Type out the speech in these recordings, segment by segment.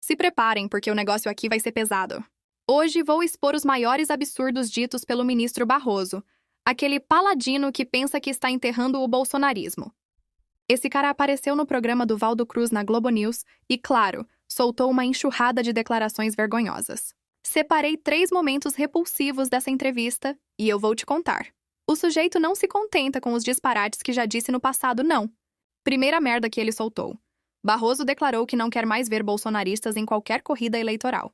Se preparem, porque o negócio aqui vai ser pesado. Hoje vou expor os maiores absurdos ditos pelo ministro Barroso, aquele paladino que pensa que está enterrando o bolsonarismo. Esse cara apareceu no programa do Valdo Cruz na Globo News e, claro, soltou uma enxurrada de declarações vergonhosas. Separei 3 momentos repulsivos dessa entrevista e eu vou te contar. O sujeito não se contenta com os disparates que já disse no passado, não. Primeira merda que ele soltou. Barroso declarou que não quer mais ver bolsonaristas em qualquer corrida eleitoral.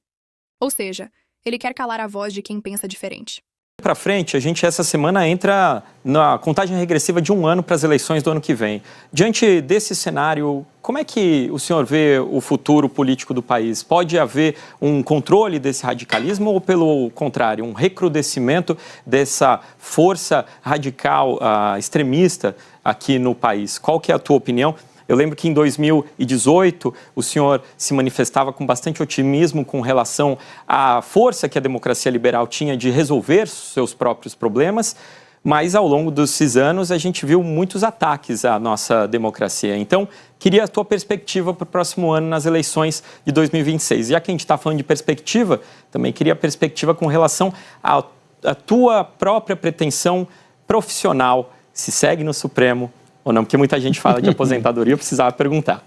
Ou seja, ele quer calar a voz de quem pensa diferente. Para frente, a gente essa semana entra na contagem regressiva de 1 ano para as eleições do ano que vem. Diante desse cenário, como é que o senhor vê o futuro político do país? Pode haver um controle desse radicalismo ou, pelo contrário, um recrudescimento dessa força radical extremista aqui no país? Qual que é a tua opinião? Eu lembro que em 2018 o senhor se manifestava com bastante otimismo com relação à força que a democracia liberal tinha de resolver seus próprios problemas, mas ao longo desses anos a gente viu muitos ataques à nossa democracia. Então, queria a tua perspectiva para o próximo ano nas eleições de 2026. Já que a gente está falando de perspectiva, também queria a perspectiva com relação à tua própria pretensão profissional, se segue no Supremo ou não, porque muita gente fala de aposentadoria, eu precisava perguntar.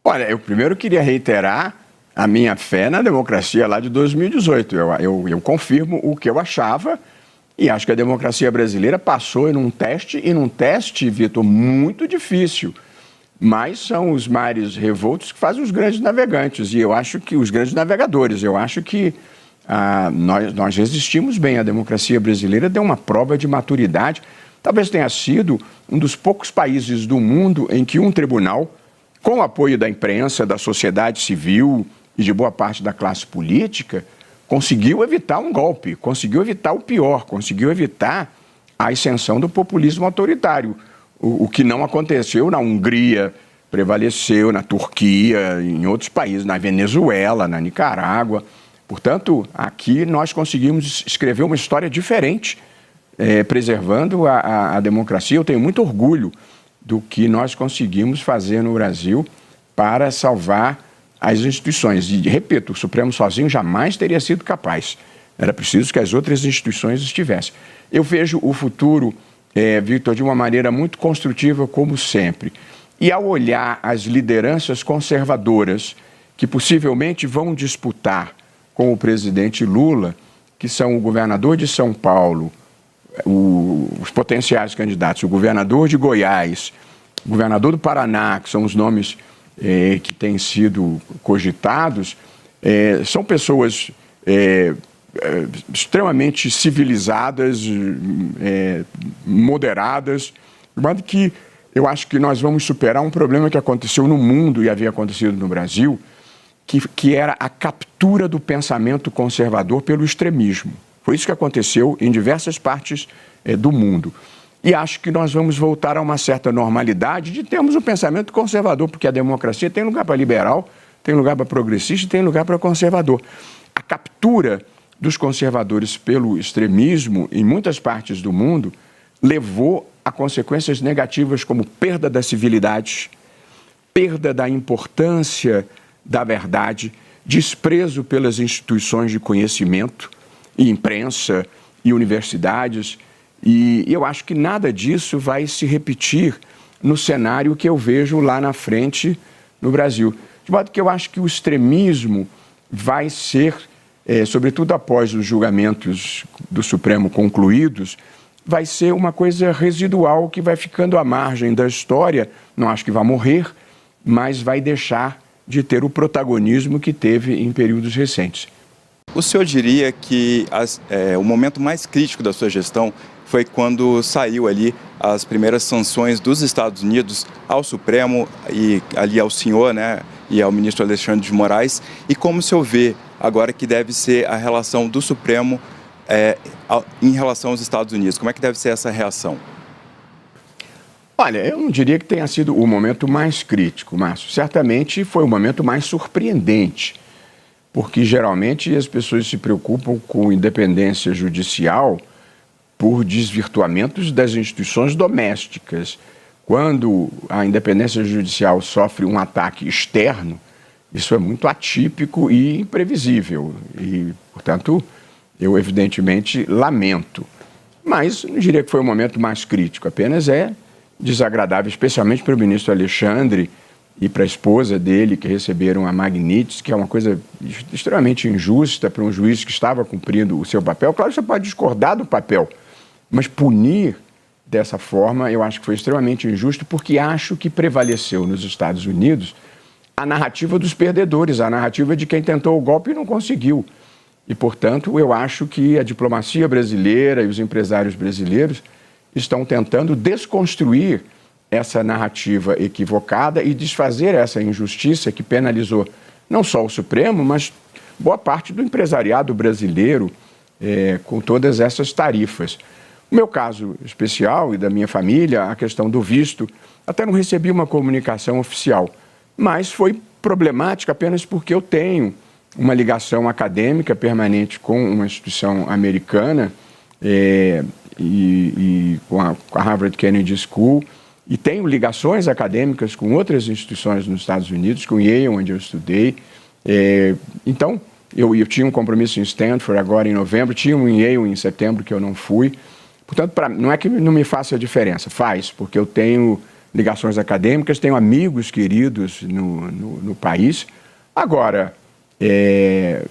Olha, eu primeiro queria reiterar a minha fé na democracia lá de 2018. Eu confirmo o que eu achava e acho que a democracia brasileira passou num teste, Vitor, muito difícil. Mas são os mares revoltos que fazem os grandes navegantes, e eu acho que os grandes navegadores, eu acho que nós resistimos bem. A democracia brasileira deu uma prova de maturidade. Talvez tenha sido um dos poucos países do mundo em que um tribunal, com o apoio da imprensa, da sociedade civil e de boa parte da classe política, conseguiu evitar um golpe, conseguiu evitar o pior, conseguiu evitar a ascensão do populismo autoritário. O que não aconteceu na Hungria, prevaleceu na Turquia, em outros países, na Venezuela, na Nicarágua. Portanto, aqui nós conseguimos escrever uma história diferente, preservando a democracia. Eu tenho muito orgulho do que nós conseguimos fazer no Brasil para salvar as instituições. E, repito, o Supremo sozinho jamais teria sido capaz. Era preciso que as outras instituições estivessem. Eu vejo o futuro, Victor, de uma maneira muito construtiva, como sempre. E ao olhar as lideranças conservadoras que possivelmente vão disputar com o presidente Lula, que são o governador de São Paulo, os potenciais candidatos, o governador de Goiás, o governador do Paraná, que são os nomes que têm sido cogitados, são pessoas extremamente civilizadas, moderadas, de modo que eu acho que nós vamos superar um problema que aconteceu no mundo e havia acontecido no Brasil, que era a captura do pensamento conservador pelo extremismo. Foi isso que aconteceu em diversas partes do mundo. E acho que nós vamos voltar a uma certa normalidade de termos um pensamento conservador, porque a democracia tem lugar para liberal, tem lugar para progressista e tem lugar para conservador. A captura dos conservadores pelo extremismo em muitas partes do mundo levou a consequências negativas como perda da civilidade, perda da importância da verdade, desprezo pelas instituições de conhecimento, e imprensa e universidades, e eu acho que nada disso vai se repetir no cenário que eu vejo lá na frente no Brasil. De modo que eu acho que o extremismo vai ser, sobretudo após os julgamentos do Supremo concluídos, vai ser uma coisa residual que vai ficando à margem da história. Não acho que vai morrer, mas vai deixar de ter o protagonismo que teve em períodos recentes. O senhor diria que o momento mais crítico da sua gestão foi quando saiu ali as primeiras sanções dos Estados Unidos ao Supremo e ali ao senhor, né, e ao ministro Alexandre de Moraes, e como o senhor vê agora que deve ser a relação do Supremo em relação aos Estados Unidos? Como é que deve ser essa reação? Olha, eu não diria que tenha sido o momento mais crítico, Márcio. Certamente foi o momento mais surpreendente, porque geralmente as pessoas se preocupam com independência judicial por desvirtuamentos das instituições domésticas. Quando a independência judicial sofre um ataque externo, Isso é muito atípico e imprevisível e, portanto, eu evidentemente lamento. Mas não diria que foi o momento mais crítico, apenas é desagradável, especialmente para o ministro Alexandre e para a esposa dele, que receberam a Magnitsky, que é uma coisa extremamente injusta para um juiz que estava cumprindo o seu papel. Claro que você pode discordar do papel, mas punir dessa forma eu acho que foi extremamente injusto, porque acho que prevaleceu nos Estados Unidos a narrativa dos perdedores, a narrativa de quem tentou o golpe e não conseguiu. E, portanto, eu acho que a diplomacia brasileira e os empresários brasileiros estão tentando desconstruir essa narrativa equivocada e desfazer essa injustiça que penalizou não só o Supremo, mas boa parte do empresariado brasileiro com todas essas tarifas. No meu caso especial e da minha família, a questão do visto, até não recebi uma comunicação oficial, mas foi problemática apenas porque eu tenho uma ligação acadêmica permanente com uma instituição americana e com a Harvard Kennedy School, e tenho ligações acadêmicas com outras instituições nos Estados Unidos, com Yale, onde eu estudei. Então, eu tinha um compromisso em Stanford agora em novembro, tinha um em Yale em setembro que eu não fui. Portanto, não é que não me faça diferença, faz, porque eu tenho ligações acadêmicas, tenho amigos queridos no país. Agora,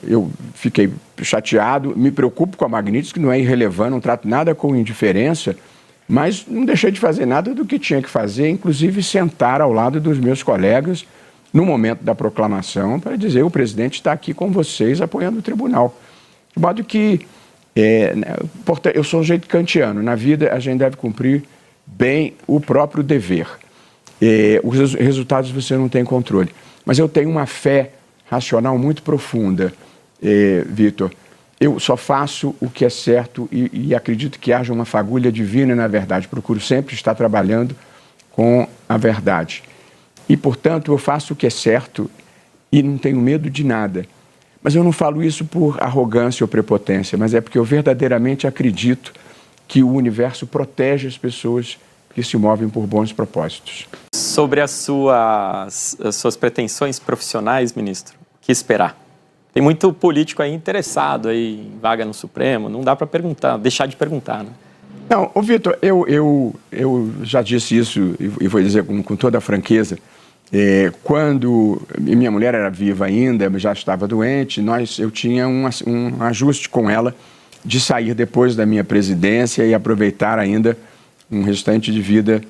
eu fiquei chateado, me preocupo com a Magnitsky, que não é irrelevante, não trato nada com indiferença, mas não deixei de fazer nada do que tinha que fazer, inclusive sentar ao lado dos meus colegas no momento da proclamação para dizer: o presidente está aqui com vocês apoiando o tribunal. De modo que eu sou um jeito kantiano, na vida a gente deve cumprir bem o próprio dever. Os resultados você não tem controle, mas eu tenho uma fé racional muito profunda, Vitor. Eu só faço o que é certo e acredito que haja uma fagulha divina na verdade. Procuro sempre estar trabalhando com a verdade. E, portanto, eu faço o que é certo e não tenho medo de nada. Mas eu não falo isso por arrogância ou prepotência, mas é porque eu verdadeiramente acredito que o universo protege as pessoas que se movem por bons propósitos. Sobre as suas pretensões profissionais, ministro, o que esperar? Tem muito político aí interessado aí em vaga no Supremo, não dá para deixar de perguntar, né? Não, Vitor, eu já disse isso e vou dizer com toda a franqueza. Quando minha mulher era viva ainda, já estava doente, eu tinha um ajuste com ela de sair depois da minha presidência e aproveitar ainda um restante de vida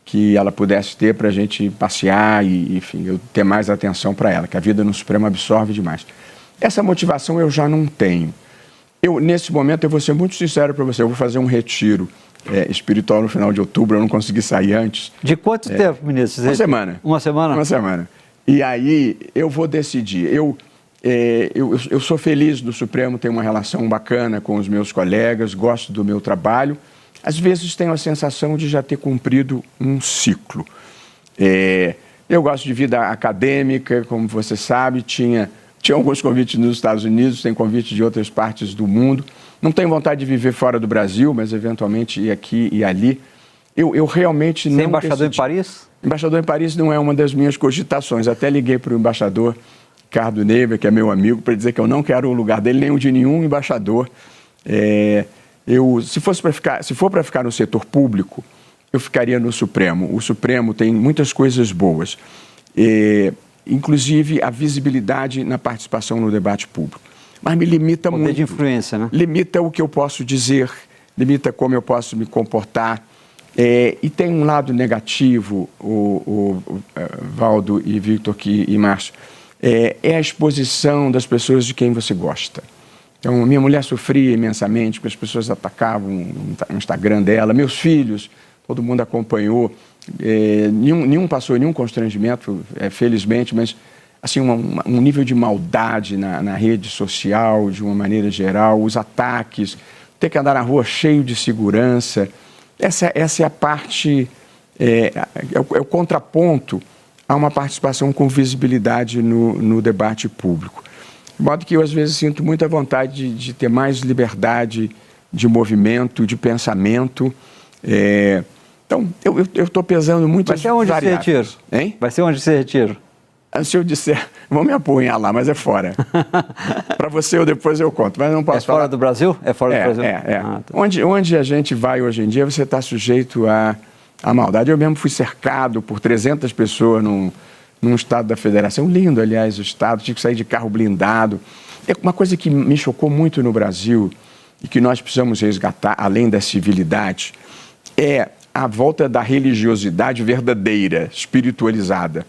que ela pudesse ter para a gente passear e, enfim, eu ter mais atenção para ela, que a vida no Supremo absorve demais. Essa motivação eu já não tenho. Nesse momento, eu vou ser muito sincero para você, eu vou fazer um retiro espiritual no final de outubro, eu não consegui sair antes. De quanto tempo, ministro? Uma semana. Uma semana? Uma semana. E aí eu vou decidir. Eu sou feliz do Supremo, tenho uma relação bacana com os meus colegas, gosto do meu trabalho. Às vezes tenho a sensação de já ter cumprido um ciclo. Eu gosto de vida acadêmica, como você sabe, tinha alguns convites nos Estados Unidos, tem convite de outras partes do mundo. Não tenho vontade de viver fora do Brasil, mas eventualmente ir aqui e ali. Eu realmente não... Você é embaixador em Paris? Embaixador em Paris não é uma das minhas cogitações. Até liguei para o embaixador Ricardo Neiva, que é meu amigo, para dizer que eu não quero o lugar dele, nem o de nenhum embaixador. Se for para ficar no setor público, eu ficaria no Supremo. O Supremo tem muitas coisas boas. Inclusive a visibilidade na participação no debate público. Mas me limita muito. Poder de influência, né? Limita o que eu posso dizer, limita como eu posso me comportar. E tem um lado negativo, Valdo e Victor e Márcio, a exposição das pessoas de quem você gosta. Então, minha mulher sofria imensamente, porque as pessoas atacavam o Instagram dela, meus filhos, todo mundo acompanhou. Nenhum passou nenhum constrangimento, felizmente, mas assim, um nível de maldade na rede social, de uma maneira geral, os ataques, ter que andar na rua cheio de segurança. Essa é a parte, é o contraponto a uma participação com visibilidade no debate público. De modo que eu, às vezes, sinto muita vontade de ter mais liberdade de movimento, de pensamento. Então, eu estou pesando muito. Vai ser onde você retira? Hein? Vai ser onde você retira? Se eu disser vão me apunhalar, mas é fora. Para você, eu depois eu conto, mas não posso É fora falar. do Brasil? É fora do Brasil? Ah, tá. Onde a gente vai hoje em dia, você está sujeito à maldade. Eu mesmo fui cercado por 300 pessoas num estado da federação. Lindo, aliás, o estado. Tive que sair de carro blindado. É uma coisa que me chocou muito no Brasil e que nós precisamos resgatar, além da civilidade, é a volta da religiosidade verdadeira, espiritualizada.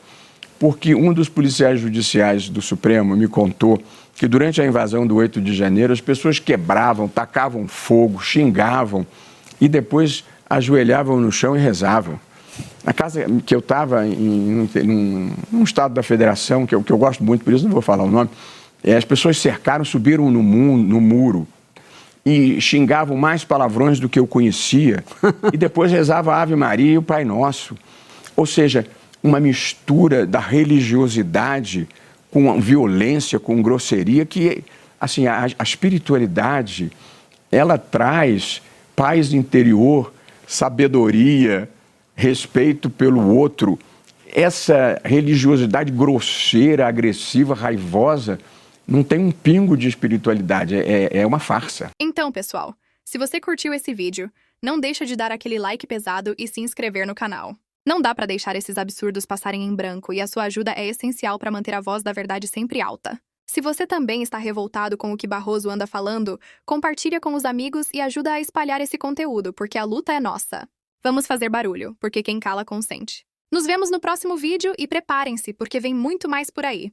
Porque um dos policiais judiciais do Supremo me contou que durante a invasão do 8 de janeiro as pessoas quebravam, tacavam fogo, xingavam e depois ajoelhavam no chão e rezavam. Na casa que eu estava, num estado da federação, que eu gosto muito, por isso não vou falar o nome, as pessoas cercaram, subiram no muro e xingavam mais palavrões do que eu conhecia e depois rezavam a Ave Maria e o Pai Nosso. Ou seja, uma mistura da religiosidade com violência, com grosseria, que assim, a espiritualidade, ela traz paz interior, sabedoria, respeito pelo outro. Essa religiosidade grosseira, agressiva, raivosa, não tem um pingo de espiritualidade, é uma farsa. Então, pessoal, se você curtiu esse vídeo, não deixa de dar aquele like pesado e se inscrever no canal. Não dá pra deixar esses absurdos passarem em branco e a sua ajuda é essencial pra manter a voz da verdade sempre alta. Se você também está revoltado com o que Barroso anda falando, compartilha com os amigos e ajuda a espalhar esse conteúdo, porque a luta é nossa. Vamos fazer barulho, porque quem cala consente. Nos vemos no próximo vídeo e preparem-se, porque vem muito mais por aí.